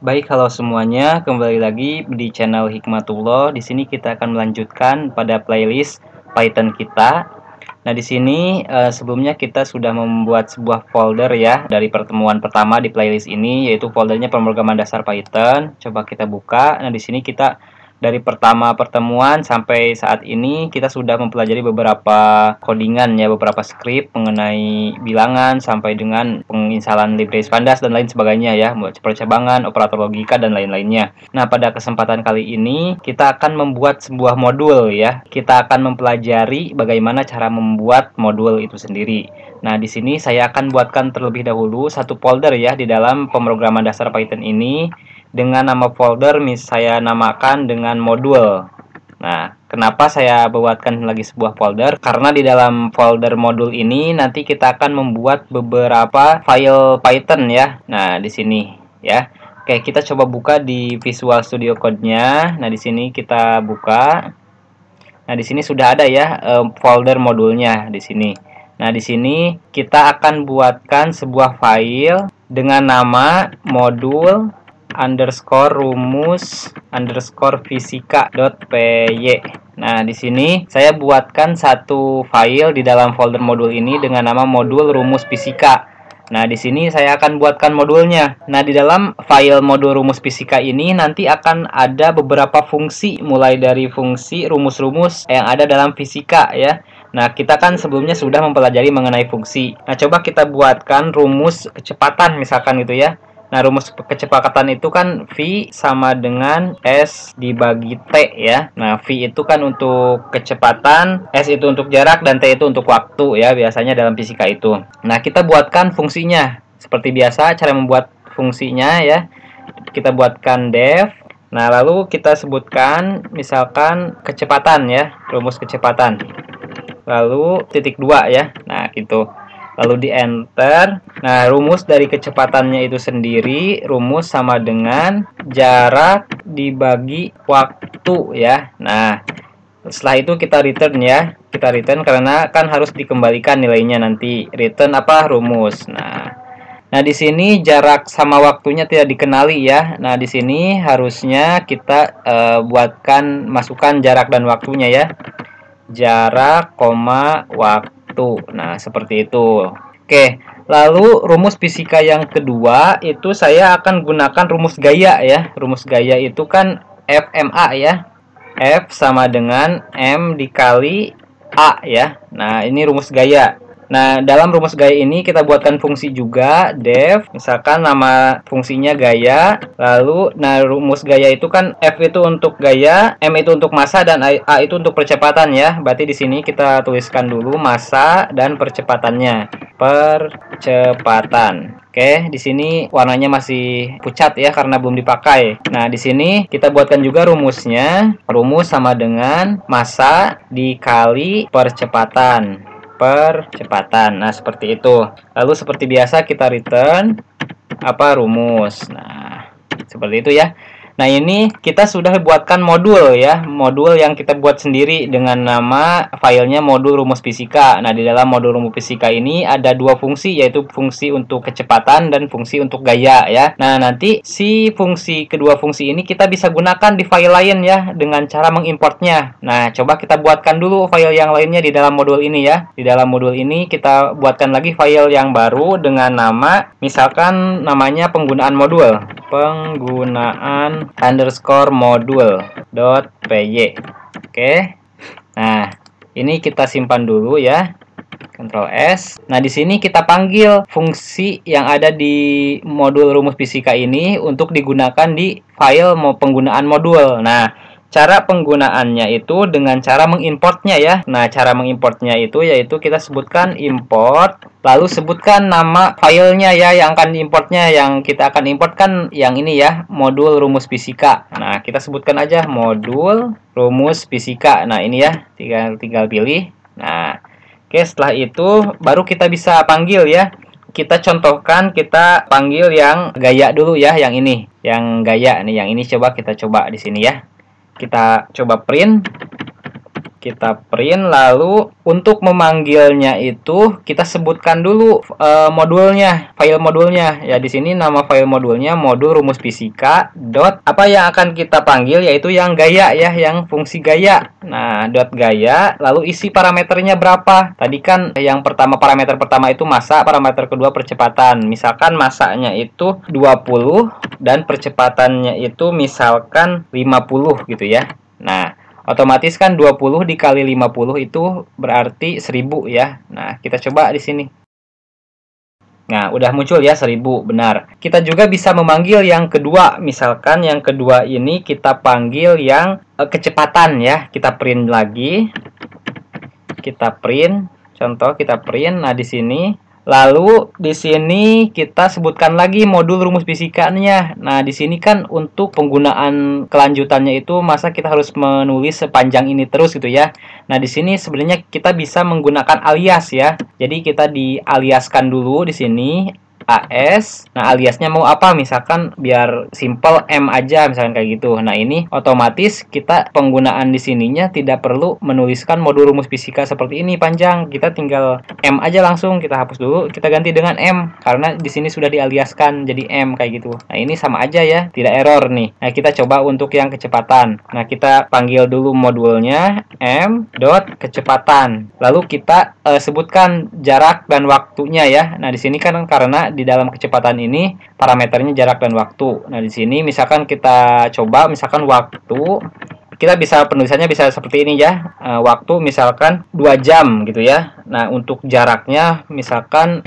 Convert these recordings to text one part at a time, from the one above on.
Baik, halo semuanya, kembali lagi di channel Hikmatullah. Di sini kita akan melanjutkan pada playlist Python kita. Nah, di sini sebelumnya kita sudah membuat sebuah folder ya dari pertemuan pertama di playlist ini, yaitu foldernya pemrograman dasar Python. Coba kita buka. Nah, di sini kita dari pertama pertemuan sampai saat ini kita sudah mempelajari beberapa codingan ya, beberapa script mengenai bilangan sampai dengan penginstalan library pandas dan lain sebagainya ya, percabangan, operator logika dan lain-lainnya. Nah, pada kesempatan kali ini kita akan membuat sebuah modul ya. Kita akan mempelajari bagaimana cara membuat modul itu sendiri. Nah, di sini saya akan buatkan terlebih dahulu satu folder ya di dalam pemrograman dasar Python ini dengan nama folder saya namakan dengan modul. Nah, kenapa saya buatkan lagi sebuah folder? Karena di dalam folder modul ini nanti kita akan membuat beberapa file Python ya. Nah, di sini ya. Oke, kita coba buka di Visual Studio Code-nya. Nah, di sini kita buka. Nah, di sini sudah ada ya folder modulnya di sini. Nah, di sini kita akan buatkan sebuah file dengan nama modul rumus fisika.py. Nah, di sini saya buatkan satu file di dalam folder modul ini dengan nama modul rumus fisika. Nah, di sini saya akan buatkan modulnya. Nah, di dalam file modul rumus fisika ini nanti akan ada beberapa fungsi, mulai dari fungsi rumus-rumus yang ada dalam fisika ya. Nah, kita kan sebelumnya sudah mempelajari mengenai fungsi. Nah, coba kita buatkan rumus kecepatan misalkan gitu ya. Nah, rumus kecepatan itu kan V sama dengan S dibagi T ya. Nah, V itu kan untuk kecepatan, S itu untuk jarak, dan T itu untuk waktu ya, biasanya dalam fisika itu. Nah, kita buatkan fungsinya. Seperti biasa, cara membuat fungsinya ya. Kita buatkan def. Nah, lalu kita sebutkan misalkan kecepatan ya, rumus kecepatan. Lalu titik 2 ya. Nah, gitu. Lalu di enter. Nah, rumus dari kecepatannya itu sendiri, rumus sama dengan jarak dibagi waktu ya. Nah, setelah itu kita return ya. Kita return karena kan harus dikembalikan nilainya nanti. Return apa? Rumus. Nah, di sini jarak sama waktunya tidak dikenali ya. Nah, di sini harusnya kita masukkan jarak dan waktunya ya. Jarak, waktu. Nah, seperti itu. Oke, lalu rumus fisika yang kedua itu saya akan gunakan rumus gaya ya. Rumus gaya itu kan FMA ya. F sama dengan M dikali A ya. Nah, ini rumus gaya. Nah, dalam rumus gaya ini kita buatkan fungsi juga, def, misalkan nama fungsinya gaya, lalu, nah rumus gaya itu kan F itu untuk gaya, M itu untuk massa, dan A itu untuk percepatan ya. Berarti di sini kita tuliskan dulu massa dan percepatannya. Percepatan. Oke, di sini warnanya masih pucat ya karena belum dipakai. Nah, di sini kita buatkan juga rumusnya. Rumus sama dengan massa dikali percepatan. Nah, seperti itu. Lalu seperti biasa kita return rumus. Nah, seperti itu ya. Nah, ini kita sudah buatkan modul ya, modul yang kita buat sendiri dengan nama filenya modul rumus fisika. Nah, di dalam modul rumus fisika ini ada dua fungsi, yaitu fungsi untuk kecepatan dan fungsi untuk gaya ya. Nah, nanti si kedua fungsi ini kita bisa gunakan di file lain ya dengan cara mengimportnya. Nah, coba kita buatkan dulu file yang lainnya di dalam modul ini ya. Di dalam modul ini kita buatkan lagi file yang baru dengan nama, misalkan namanya penggunaan modul. Modul.py. Oke. Nah, ini kita simpan dulu ya. Ctrl S. Nah, di sini kita panggil fungsi yang ada di modul rumus fisika ini untuk digunakan di file penggunaan modul. Nah, cara penggunaannya itu dengan cara mengimportnya ya. Nah, cara mengimportnya itu yaitu kita sebutkan import, lalu sebutkan nama filenya ya yang akan diimportnya. Yang kita akan import kan yang ini ya, modul rumus fisika. Nah, kita sebutkan aja modul rumus fisika. Nah, ini ya, tinggal pilih. Nah, oke, setelah itu baru kita bisa panggil ya. Kita contohkan, kita panggil yang gaya dulu ya, yang ini. Yang gaya nih, yang ini coba kita coba di sini ya. Kita coba print. kita print, lalu untuk memanggilnya itu kita sebutkan dulu modulnya, file modulnya. Ya di sini nama file modulnya modul rumus fisika dot apa yang akan kita panggil yaitu yang gaya ya, yang fungsi gaya. Nah, dot gaya, lalu isi parameternya berapa? Tadi kan yang pertama, parameter pertama itu massa, parameter kedua percepatan. Misalkan massanya itu 20 dan percepatannya itu misalkan 50 gitu ya. Nah, otomatis kan 20 dikali 50 itu berarti 1000 ya. Nah, kita coba di sini. Nah, udah muncul ya 1000, benar. Kita juga bisa memanggil yang kedua. Misalkan yang kedua ini kita panggil yang kecepatan ya. Kita print lagi. Kita print, contoh kita print. Nah, di sini lalu di sini kita sebutkan lagi modul rumus fisikanya. Nah, di sini kan untuk penggunaan kelanjutannya itu masa kita harus menulis sepanjang ini terus gitu ya. Nah, di sini sebenarnya kita bisa menggunakan alias ya. Jadi kita dialiaskan dulu di sini AS. Nah, aliasnya mau apa? Misalkan biar simple M aja misalkan kayak gitu. Nah, ini otomatis kita penggunaan di sininya tidak perlu menuliskan modul rumus fisika seperti ini panjang. Kita tinggal M aja langsung, kita hapus dulu, kita ganti dengan M karena di sini sudah dialiaskan jadi M kayak gitu. Nah, ini sama aja ya, tidak error nih. Nah, kita coba untuk yang kecepatan. Nah, kita panggil dulu modulnya M dot kecepatan. Lalu kita sebutkan jarak dan waktunya ya. Nah, di sini kan karena di dalam kecepatan ini parameternya jarak dan waktu. Nah, di sini misalkan kita coba misalkan waktu, kita bisa penulisannya bisa seperti ini ya. Waktu misalkan 2 jam gitu ya. Nah, untuk jaraknya misalkan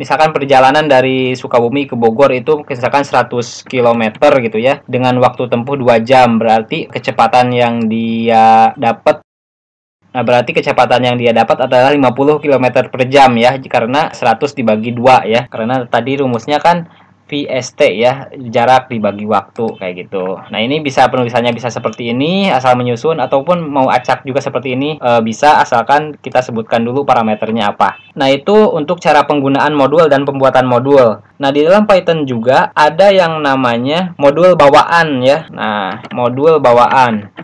misalkan perjalanan dari Sukabumi ke Bogor itu misalkan 100 km gitu ya. Dengan waktu tempuh 2 jam, berarti kecepatan yang dia dapat berarti kecepatan yang dia dapat adalah 50 km per jam ya, karena 100 dibagi 2 ya. Karena tadi rumusnya kan VST ya, jarak dibagi waktu kayak gitu. Nah, ini bisa penulisannya bisa seperti ini, asal menyusun ataupun mau acak juga seperti ini bisa, asalkan kita sebutkan dulu parameternya apa. Nah, itu untuk cara penggunaan modul dan pembuatan modul. Nah, di dalam Python juga ada yang namanya modul bawaan ya. Nah, modul bawaan.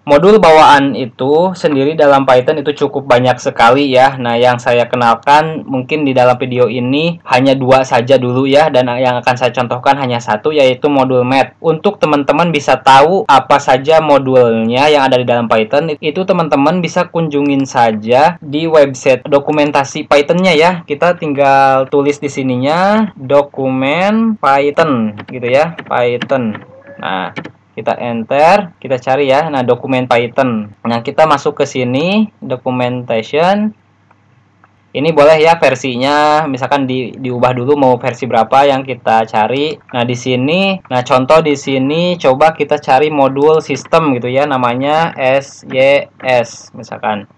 Modul bawaan itu sendiri dalam Python itu cukup banyak sekali ya. Nah, yang saya kenalkan mungkin di dalam video ini hanya 2 saja dulu ya. Dan yang akan saya contohkan hanya 1, yaitu modul math. Untuk teman-teman bisa tahu apa saja modulnya yang ada di dalam Python, itu teman-teman bisa kunjungin saja di website dokumentasi Python-nya ya. Kita tinggal tulis di sininya dokumen Python gitu ya, Python. Nah, kita enter, kita cari ya. Nah, dokumen Python. Nah, kita masuk ke sini, documentation. Ini boleh ya versinya, misalkan diubah dulu mau versi berapa yang kita cari. Nah, di sini, nah contoh di sini coba kita cari modul sistem gitu ya, namanya SYS misalkan.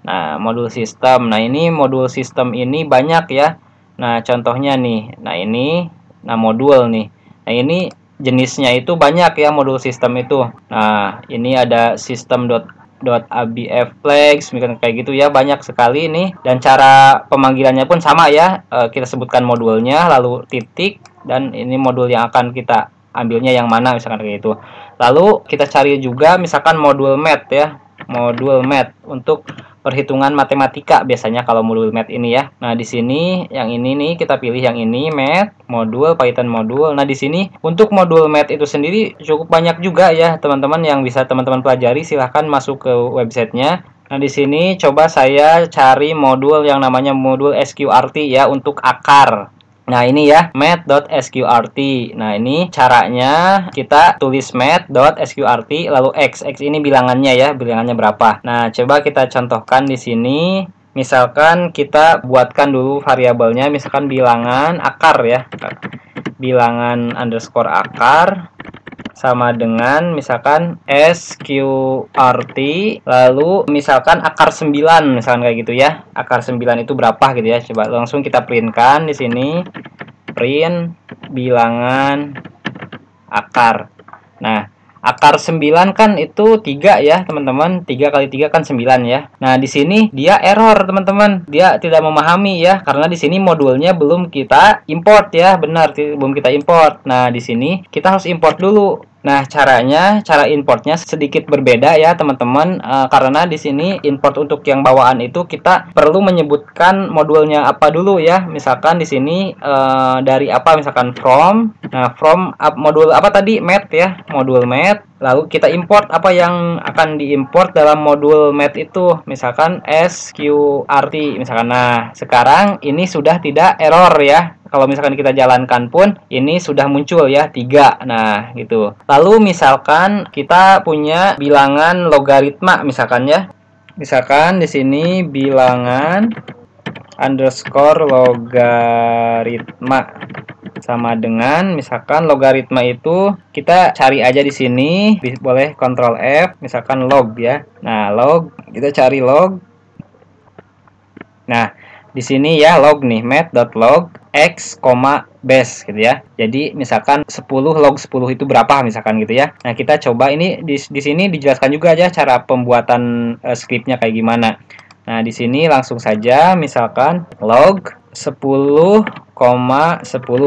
Nah, modul sistem. Nah, ini modul sistem ini banyak ya. Nah, contohnya nih. Nah, ini modul nih. Nah, ini jenisnya itu banyak ya modul sistem itu. Nah, ini ada system.abf flags kayak gitu ya, banyak sekali ini. Dan cara pemanggilannya pun sama ya. Kita sebutkan modulnya lalu titik, dan ini modul yang akan kita ambilnya yang mana misalkan kayak gitu. Lalu kita cari juga misalkan modul math ya. Modul math untuk perhitungan matematika biasanya kalau modul math ini ya. Nah, di sini yang ini nih kita pilih yang ini, math modul, Python modul. Nah, di sini untuk modul math itu sendiri cukup banyak juga ya teman-teman, yang bisa teman-teman pelajari. Silahkan masuk ke websitenya. Nah, di sini coba saya cari modul yang namanya modul SQRT ya, untuk akar. Nah, ini ya, math.sqrt. Nah, ini caranya kita tulis math.sqrt lalu x. X ini bilangannya ya, bilangannya berapa. Nah, coba kita contohkan di sini. Misalkan kita buatkan dulu variabelnya, misalkan bilangan akar ya. Bilangan underscore akar sama dengan misalkan SQRT lalu misalkan akar 9 misalkan kayak gitu ya. Akar 9 itu berapa gitu ya. Coba langsung kita printkan di sini. Print bilangan akar. Nah, akar 9 kan itu 3 ya, teman-teman. 3 kali 3 kan 9 ya. Nah, di sini dia error, teman-teman. Dia tidak memahami ya, karena di sini modulnya belum kita import ya. Benar, belum kita import. Nah, di sini kita harus import dulu Nah, cara importnya sedikit berbeda ya teman-teman, karena di sini import untuk yang bawaan itu kita perlu menyebutkan modulnya apa dulu ya. Misalkan di sini dari apa, misalkan from. Nah, from modul apa tadi? Math ya, modul math. Lalu kita import apa yang akan diimport dalam modul math itu, misalkan sqrt misalkan. Nah, sekarang ini sudah tidak error ya. Kalau misalkan kita jalankan pun ini sudah muncul ya 3. Nah, gitu. Lalu misalkan kita punya bilangan logaritma misalkan ya. Misalkan di sini bilangan underscore logaritma sama dengan, misalkan logaritma itu kita cari aja di sini, boleh Ctrl F, misalkan log ya. Nah, log, kita cari log. Nah, di sini ya log nih, math.log x, base gitu ya. Jadi misalkan 10 log 10 itu berapa misalkan gitu ya. Nah, kita coba ini di sini dijelaskan juga aja cara pembuatan skripnya kayak gimana. Nah, di sini langsung saja misalkan log 10,10.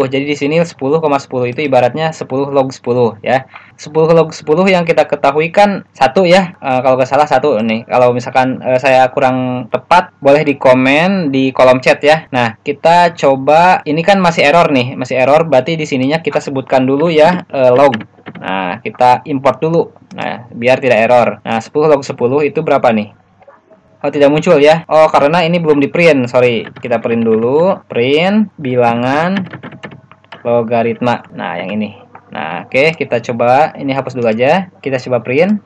Jadi di sini 10,10 itu ibaratnya 10 log 10 ya. 10 log 10 yang kita ketahui kan 1 ya. Kalau nggak salah 1 nih. Kalau misalkan saya kurang tepat, boleh di komen di kolom chat ya. Nah, kita coba, ini kan masih error nih, masih error, berarti di sininya kita sebutkan dulu ya log. Nah, kita import dulu. Nah, biar tidak error. Nah, 10 log 10 itu berapa nih? Oh, tidak muncul ya. Oh, karena ini belum di print. Sorry, kita print dulu. Print bilangan logaritma. Nah, yang ini. Nah, oke, kita coba. Ini hapus dulu aja. Kita coba print.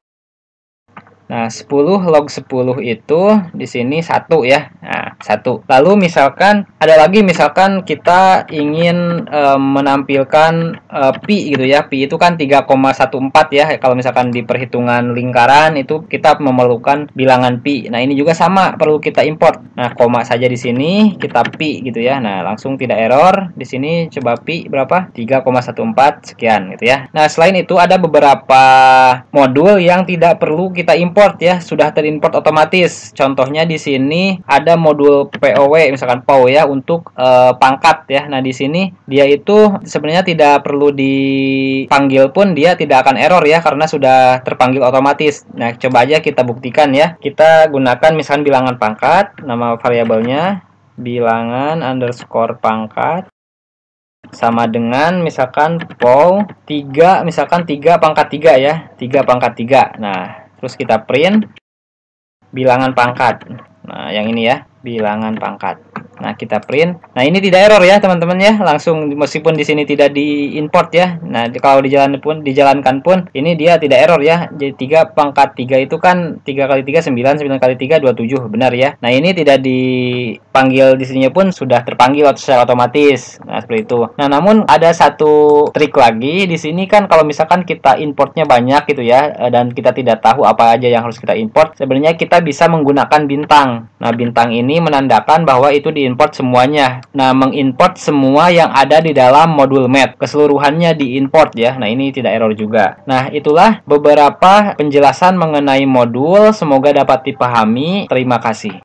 Nah, 10 log 10 itu di sini 1 ya. Nah, 1. Lalu misalkan ada lagi, misalkan kita ingin menampilkan pi gitu ya. Pi itu kan 3,14 ya. Kalau misalkan di perhitungan lingkaran itu kita memerlukan bilangan pi. Nah, ini juga sama, perlu kita import. Nah, koma saja di sini, kita pi gitu ya. Nah, langsung tidak error. Di sini coba pi berapa? 3,14 sekian gitu ya. Nah, selain itu ada beberapa modul yang tidak perlu kita import ya, sudah terimport otomatis. Contohnya di sini ada modul POW misalkan POW ya untuk pangkat ya. Nah, di sini dia itu sebenarnya tidak perlu dipanggil pun dia tidak akan error ya karena sudah terpanggil otomatis. Nah, coba aja kita buktikan ya. Kita gunakan misalkan bilangan pangkat, nama variabelnya bilangan underscore pangkat sama dengan misalkan POW 3, misalkan 3 pangkat 3 ya. 3 pangkat 3. Nah, terus kita print bilangan pangkat. Nah, yang ini ya, bilangan pangkat. Nah, kita print. Nah, ini tidak error ya, teman-teman ya. Langsung meskipun di sini tidak diimport ya. Nah, kalau dijalankan pun ini dia tidak error ya. Jadi 3 pangkat 3 itu kan 3 kali 3 9, 9 kali 3 27, benar ya. Nah, ini tidak dipanggil di sininya pun sudah terpanggil secara otomatis. Nah, seperti itu. Nah, namun ada satu trik lagi di sini kan, kalau misalkan kita importnya banyak gitu ya dan kita tidak tahu apa aja yang harus kita import, sebenarnya kita bisa menggunakan bintang. Nah, bintang ini menandakan bahwa itu diimport semuanya. Nah, mengimport semua yang ada di dalam modul math, keseluruhannya diimport ya. Nah, ini tidak error juga. Nah, itulah beberapa penjelasan mengenai modul, semoga dapat dipahami. Terima kasih.